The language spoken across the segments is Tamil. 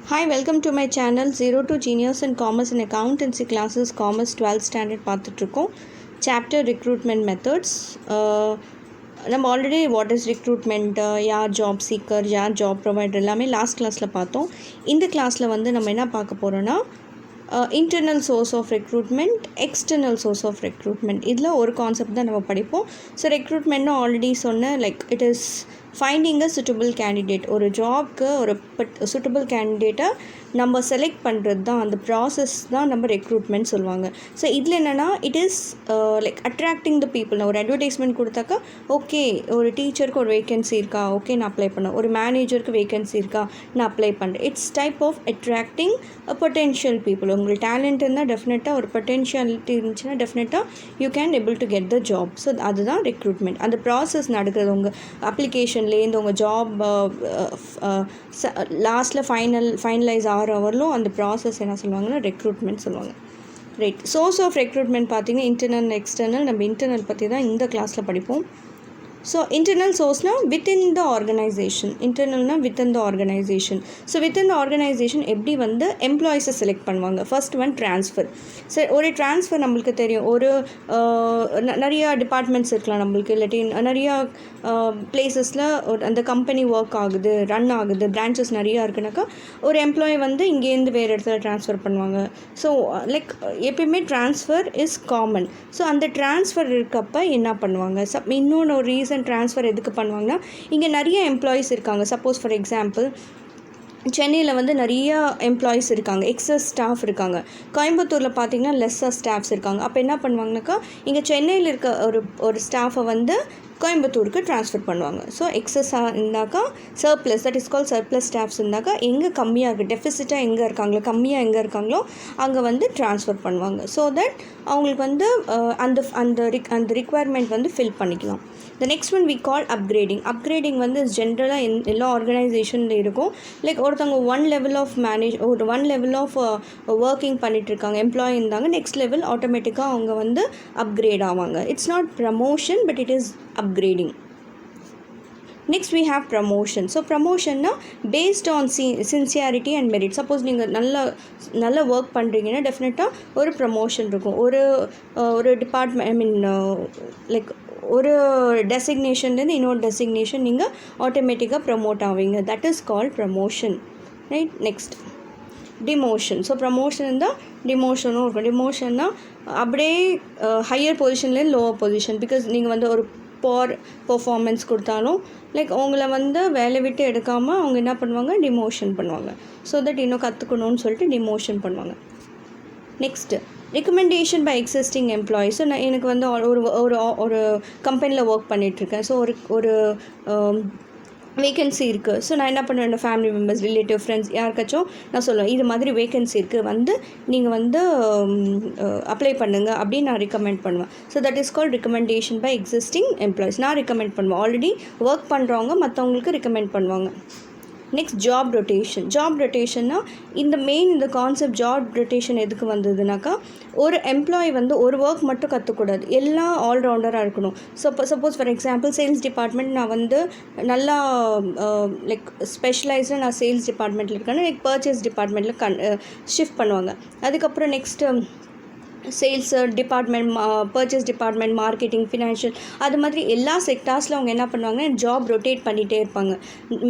Hi, welcome to my channel 0 to Genius in Commerce and Accountancy classes Commerce 12th standard பார்த்துட்ருக்கோம். Chapter Recruitment Methods. நம்ம ஆல்ரெடி வாட் இஸ் ரெக்ரூட்மெண்ட், யார் ஜாப் சீக்கர், யார் ஜாப் ப்ரொவைடர் எல்லாமே லாஸ்ட் கிளாஸில் பார்த்தோம். இந்த கிளாஸில் வந்து நம்ம என்ன பார்க்க போகிறோன்னா internal source of recruitment, external source of recruitment. இதில் ஒரு கான்செப்ட் தான் நம்ம படிப்போம். ஸோ ரெக்ரூட்மெண்ட்னு ஆல்ரெடி சொன்னேன், like it is finding a suitable candidate. ஒரு ஜாப்க்கு ஒரு சுட்டபிள் கேண்டிடேட்டை நம்ம செலக்ட் பண்ணுறது தான், அந்த ப்ராசஸ் தான் நம்ம ரெக்ரூட்மெண்ட் சொல்லுவாங்க. ஸோ இதில் என்னென்னா it is like attracting the people. நான் ஒரு அட்வர்டைஸ்மெண்ட் கொடுத்தாக்கா, ஓகே ஒரு டீச்சருக்கு ஒரு வேகன்சி இருக்கா, ஓகே நான் அப்ளை பண்ணேன். ஒரு மேனேஜருக்கு வேகன்சி இருக்கா, நான் அப்ளை பண்ணுறேன். It's type of attracting a potential people. உங்களுக்கு டேலண்ட் இருந்தால் டெஃபினட்டாக, ஒரு பொட்டென்ஷியாலிட்டி இருந்துச்சுன்னா டெஃபினட்டாக you can able to get the job. So அதுதான் ரெக்ரூட்மெண்ட். அந்த ப்ராசஸ் நடக்கிறது உங்கள் அப்ளிகேஷன்லேருந்து உங்கள் ஜாப் லாஸ்ட்டில் ஃபைனலைஸ் ஆகிற வரலும் அந்த ப்ராசஸ் என்ன சொல்லுவாங்கன்னா ரெக்ரூட்மெண்ட் சொல்லுவாங்க. ரைட். சோர்ஸ் ஆஃப் ரெக்ரூட்மெண்ட் பார்த்தீங்கன்னா இன்டர்னல், எக்ஸ்டர்னல். நம்ம இன்டர்னல் பற்றி தான் இந்த கிளாஸில் படிப்போம். ஸோ இன்டர்னல் சோர்ஸ்னால் வித்தின் த ஆர்கனைசேஷன். இன்டர்னல்னால் within the organisation. So within the organisation எப்படி வந்து எம்ப்ளாயிஸை செலக்ட் பண்ணுவாங்க. First one transfer. சரி, ஒரு ட்ரான்ஸ்ஃபர் நம்மளுக்கு தெரியும். ஒரு நிறையா டிபார்ட்மெண்ட்ஸ் இருக்கலாம் நம்மளுக்கு, இல்லாட்டி நிறையா பிளேசஸில் அந்த கம்பெனி ஒர்க் ஆகுது, ரன் ஆகுது, பிரான்ச்சஸ் நிறையா இருக்குனாக்கா ஒரு எம்ப்ளாயி வந்து இங்கேருந்து வேறு இடத்துல ட்ரான்ஸ்ஃபர் பண்ணுவாங்க. ஸோ லைக் எப்பயுமே ட்ரான்ஸ்ஃபர் இஸ் காமன். ஸோ அந்த ட்ரான்ஸ்ஃபர் இருக்கப்போ என்ன பண்ணுவாங்க, இன்னொன்று ஒரு ரீசன் ட்ரான்ஸ்ஃபர் எதுக்கு பண்ணுவாங்கன்னா, இங்கே நிறைய எம்ப்ளாயீஸ் இருக்காங்க. சப்போஸ் ஃபார் எக்ஸாம்பிள் சென்னையில் வந்து நிறைய எம்ப்ளாயீஸ் இருக்காங்க, எக்ஸஸ் ஸ்டாஃப் இருக்காங்க. கோயம்புத்தூரில் பார்த்திங்கன்னா லெஸ்ஸர் ஸ்டாஃப்ஸ் இருக்காங்க. அப்போ என்ன பண்ணுவாங்கனாக்கா, இங்கே சென்னையில் இருக்க ஒரு ஸ்டாஃபை வந்து கோயம்புத்தூருக்கு ட்ரான்ஸ்ஃபர் பண்ணுவாங்க. ஸோ எக்ஸஸாக இருந்தாக்கா surplus, that is call surplus staffs இருந்தாக்கா எங்கே கம்மியாக இருக்குது, டெஃபிசிட்டாக எங்கே இருக்காங்களோ, கம்மியாக எங்கே இருக்காங்களோ அங்கே வந்து ட்ரான்ஸ்ஃபர் பண்ணுவாங்க. ஸோ தட் அவங்களுக்கு வந்து அந்த ரிக்குவயர்மெண்ட் வந்து ஃபில் பண்ணிக்கலாம். The next one we call upgrading. Upgrading வந்து ஜென்ரலாக எல்லா ஆர்கனைசேஷனில் இருக்கும். லைக் ஒருத்தவங்க ஒன் லெவல் ஆஃப் ஒர்க்கிங் பண்ணிகிட்ருக்காங்க, எம்ப்ளாயி இருந்தாங்க, நெக்ஸ்ட் லெவல் ஆட்டோமேட்டிக்காக அவங்க வந்து அப்கிரேட் ஆவாங்க. It's not promotion, but it is upgrading. Next we have promotion. So ப்ரமோஷன்னா based on sincerity and merit. Suppose நீங்கள் நல்ல ஒர்க் பண்ணுறீங்கன்னா டெஃபினட்டாக ஒரு ப்ரமோஷன் இருக்கும். ஒரு டிபார்ட்மெண்ட் லைக் ஒரு டெசிக்னேஷன்லேருந்து இன்னொரு டெசிக்னேஷன் நீங்கள் ஆட்டோமேட்டிக்காக ப்ரமோட் ஆவீங்க. That is called promotion. Right. Next demotion. So promotion இருந்தால் டிமோஷனும் இருக்கும். டிமோஷன்னா அப்படியே ஹையர் பொசிஷன்லேருந்து லோவர் பொசிஷன். பிகாஸ் நீங்கள் வந்து ஒரு பர்ஃபார்மன்ஸ் கொடுத்தாலும் லைக் அவங்கள வந்து வேலை விட்டு எடுக்காமல் அவங்க என்ன பண்ணுவாங்க, டிமோஷன் பண்ணுவாங்க. ஸோ தட் இன்னும் கற்றுக்கணும்னு சொல்லிட்டு டிமோஷன் பண்ணுவாங்க. Next recommendation by existing employees. So நான் எனக்கு வந்து ஒரு கம்பெனியில் ஒர்க் பண்ணிகிட்ருக்கேன். ஸோ ஒரு வேகன்சி இருக்குது. ஸோ நான் என்ன பண்ணுவேன், என்னோடய ஃபேமிலி மெம்பர்ஸ், ரிலேட்டிவ், ஃப்ரெண்ட்ஸ் யாருக்காச்சும் நான் சொல்லுவேன், இது மாதிரி வேகன்சி இருக்குது, வந்து நீங்கள் வந்து அப்ளை பண்ணுங்கள் அப்படின்னு நான் ரெக்கமெண்ட் பண்ணுவேன். So that is called recommendation by existing employees. நான் ரெக்கமெண்ட் பண்ணுவேன். ஆல்ரெடி ஒர்க் பண்ணுறவங்க மற்றவங்களுக்கு ரெக்கமெண்ட் பண்ணுவாங்க. Next job rotation. ஜாப் ரொட்டேஷன்னா இந்த கான்செப்ட் ஜாப் ரொட்டேஷன் எதுக்கு வந்ததுனாக்கா, ஒரு எம்ப்ளாயி வந்து ஒரு ஒர்க் மட்டும் கற்றுக்கூடாது, எல்லாம் ஆல்ரவுண்டராக இருக்கணும். Suppose for example sales department, நான் வந்து நல்லா லைக் ஸ்பெஷலைஸ்டாக நான் சேல்ஸ் டிபார்ட்மெண்ட்டில் இருக்கேன்னா லைக் பர்ச்சேஸ் டிபார்ட்மெண்ட்டில் ஷிஃப்ட் பண்ணுவாங்க. அதுக்கப்புறம் next sales department, purchase department, marketing, financial, அது மாதிரி எல்லா செக்டார்ஸில் அவங்க என்ன பண்ணுவாங்கன்னா ஜாப் ரொட்டேட் பண்ணிகிட்டே இருப்பாங்க.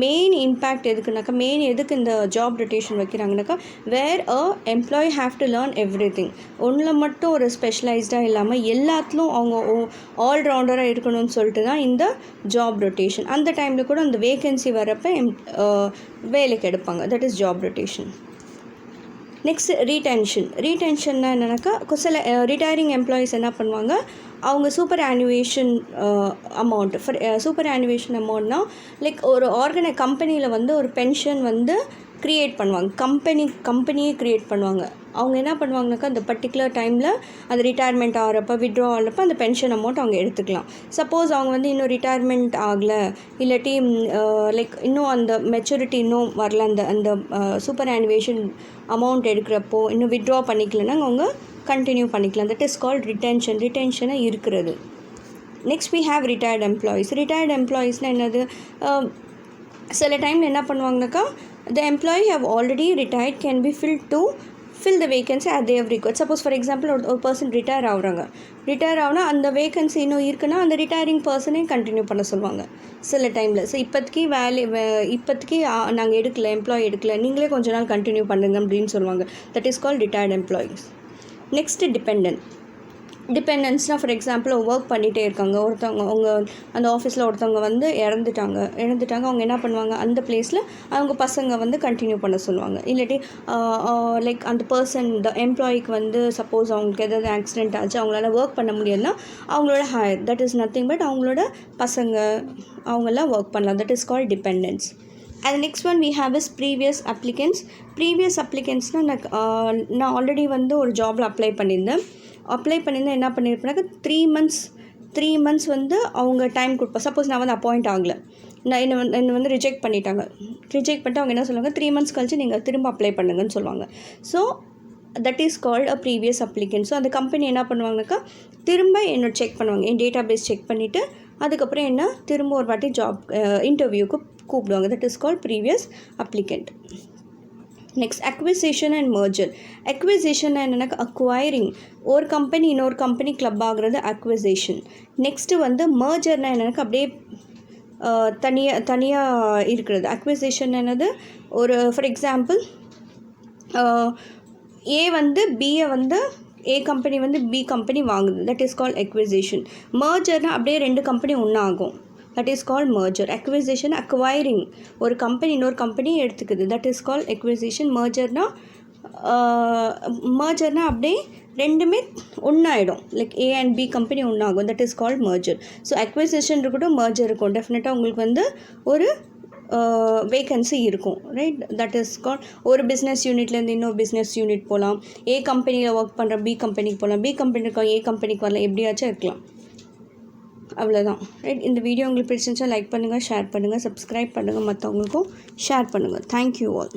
மெயின் இம்பேக்ட் எதுக்குனாக்கா, எதுக்கு இந்த ஜாப் ரொட்டேஷன் வைக்கிறாங்கனாக்கா, where employee have to learn everything. ஒன்றில் மட்டும் ஒரு ஸ்பெஷலைஸ்டாக இல்லாமல் எல்லாத்துலும் அவங்க ஆல்ரவுண்டராக இருக்கணும்னு சொல்லிட்டு தான் இந்த ஜாப் ரொட்டேஷன். அந்த டைமில் கூட அந்த வேகன்சி வரப்போ வேலைக்கு எடுப்பாங்க. That is job rotation. Next ரீடென்ஷன்னா என்னென்னாக்கா, சில ரிட்டையரிங் எம்ப்ளாயீஸ் என்ன பண்ணுவாங்க, அவங்க சூப்பர் ஆனுவேஷன் அமௌண்ட்னா லைக் ஒரு கம்பெனியில் வந்து ஒரு பென்ஷன் வந்து க்ரியேட் பண்ணுவாங்க. கம்பெனியே க்ரியேட் பண்ணுவாங்க. அவங்க என்ன பண்ணுவாங்கனாக்கா, அந்த பர்டிகுலர் டைமில் அந்த ரிட்டையர்மெண்ட் ஆகிறப்ப, வித்ட்ரா ஆகிறப்ப அந்த பென்ஷன் அமௌண்ட் அவங்க எடுத்துக்கலாம். சப்போஸ் அவங்க வந்து இன்னும் ரிட்டையர்மெண்ட் ஆகலை, இல்லாட்டி லைக் இன்னும் அந்த மெச்சூரிட்டி இன்னும் வரல, அந்த சூப்பர் ஆனுவேஷன் அமௌண்ட் எடுக்கிறப்போ இன்னும் வித்ட்ரா பண்ணிக்கலன்னா அவங்க கண்டினியூ பண்ணிக்கலாம். தட் இஸ் கால்ட் ரிட்டென்ஷனாக இருக்கிறது. Next we have retired employees. Retired எம்ப்ளாயீஸ்னால் என்னது, சில டைமில் என்ன பண்ணுவாங்கனாக்கா, the employee have already retired can be filled to fill the vacancy as they have required. Suppose for example ஒரு person retire ஆகுறாங்க, ரிட்டையர் ஆகுனா அந்த வேகன்சி இன்னும் இருக்குன்னா அந்த ரிட்டையரிங் பர்சனே கண்டினியூ பண்ண சொல்லுவாங்க சில டைமில். ஸோ இப்போதைக்கு நாங்கள் எம்ப்ளாயி எடுக்கல, நீங்களே கொஞ்ச நாள் கண்டினியூ பண்ணுங்க அப்படின்னு சொல்லுவாங்க. That is called retired employees. Next டிபெண்டன்ஸ்னால் ஃபார் எக்ஸாம்பிள் ஒர்க் பண்ணிகிட்டே இருக்காங்க, அவங்க அந்த ஆஃபீஸில் ஒருத்தவங்க வந்து இறந்துட்டாங்க, அவங்க என்ன பண்ணுவாங்க, அந்த பிளேஸில் அவங்க பசங்க வந்து கண்டினியூ பண்ண சொல்லுவாங்க. இல்லாட்டி லைக் அந்த பர்சன் த எம்ப்ளாயிக்கு வந்து சப்போஸ் அவங்களுக்கு எதாவது ஆக்சிடென்ட் ஆச்சு, அவங்களால ஒர்க் பண்ண முடியலைன்னா அவங்களோட higher, that is nothing but அவங்களோட பசங்க அவங்கெல்லாம் ஒர்க் பண்ணலாம். That is called dependence. And next one we have is previous applicants. நான் ஆல்ரெடி வந்து ஒரு ஜாபில் அப்ளை பண்ணியிருந்தேன் என்ன பண்ணியிருப்பேனாக்கா 3 months வந்து அவங்க டைம் கொடுப்பேன். சப்போஸ் நான் வந்து அப்பாயிண்ட் ஆகலை, என்னை வந்து ரிஜெக்ட் பண்ணிட்டு அவங்க என்ன சொல்லுவாங்க, 3 months கழிச்சு நீங்கள் திரும்ப அப்ளை பண்ணுங்கன்னு சொல்லுவாங்க. So that is called a previous applicant. So அந்த கம்பெனி என்ன பண்ணுவாங்கனாக்கா திரும்ப என்னோட செக் பண்ணுவாங்க, என் டேட்டா பேஸ் செக் பண்ணிவிட்டு அதுக்கப்புறம் என்ன திரும்ப ஒரு வாட்டி ஜாப் இன்டர்வியூக்கு கூப்பிடுவாங்க. That is called previous applicant. Next acquisition and merger. Acquisition என்னென்னா அக்வயரிங், ஒரு கம்பெனி இன்னொரு கம்பெனி கிளப் ஆகுறது அக்விசிஷன். நெக்ஸ்ட்டு வந்து மர்ஜர்னால் என்னென்னா அப்படியே தனியாக இருக்கிறது. அக்விசிஷன் என்னது, ஒரு ஃபார் எக்ஸாம்பிள் ஏ வந்து பியை வந்து ஏ கம்பெனி வந்து பி கம்பெனி வாங்குது, தட் இஸ் கால்ட் அக்விசிஷன். மர்ஜர்னால் அப்படியே 2 கம்பெனி ஒன்றாகும், that is called merger. Acquisition, acquiring, ஒரு கம்பெனி இன்னொரு கம்பெனி எடுத்துக்குது, that is called acquisition. மர்ஜர்னா அப்படியே ரெண்டுமே ஒன்றாயிடும், like A and B company ஒன்றாகும், that is called merger. ஸோ acquisition இருக்கட்டும், merger இருக்கும், டெஃபினட்டாக உங்களுக்கு வந்து ஒரு வேகன்சி இருக்கும், ரைட். தட் இஸ் கால்ட் ஒரு பிஸ்னஸ் யூனிட்லேருந்து இன்னொரு பிஸ்னஸ் யூனிட் போகலாம், ஏ கம்பெனியில் ஒர்க் பண்ணுற பி கம்பெனிக்கு போகலாம், பி கம்பெனிக்கு ஏ கம்பெனிக்கு வரலாம், எப்படியாச்சும் இருக்கலாம். அவ்வளோதான், ரைட். இந்த வீடியோ உங்களுக்கு பிடிச்சிருந்துச்சா லைக் பண்ணுங்கள், ஷேர் பண்ணுங்கள், சப்ஸ்கிரைப் பண்ணுங்கள், மற்றவங்களுக்கும் ஷேர் பண்ணுங்கள். Thank you all.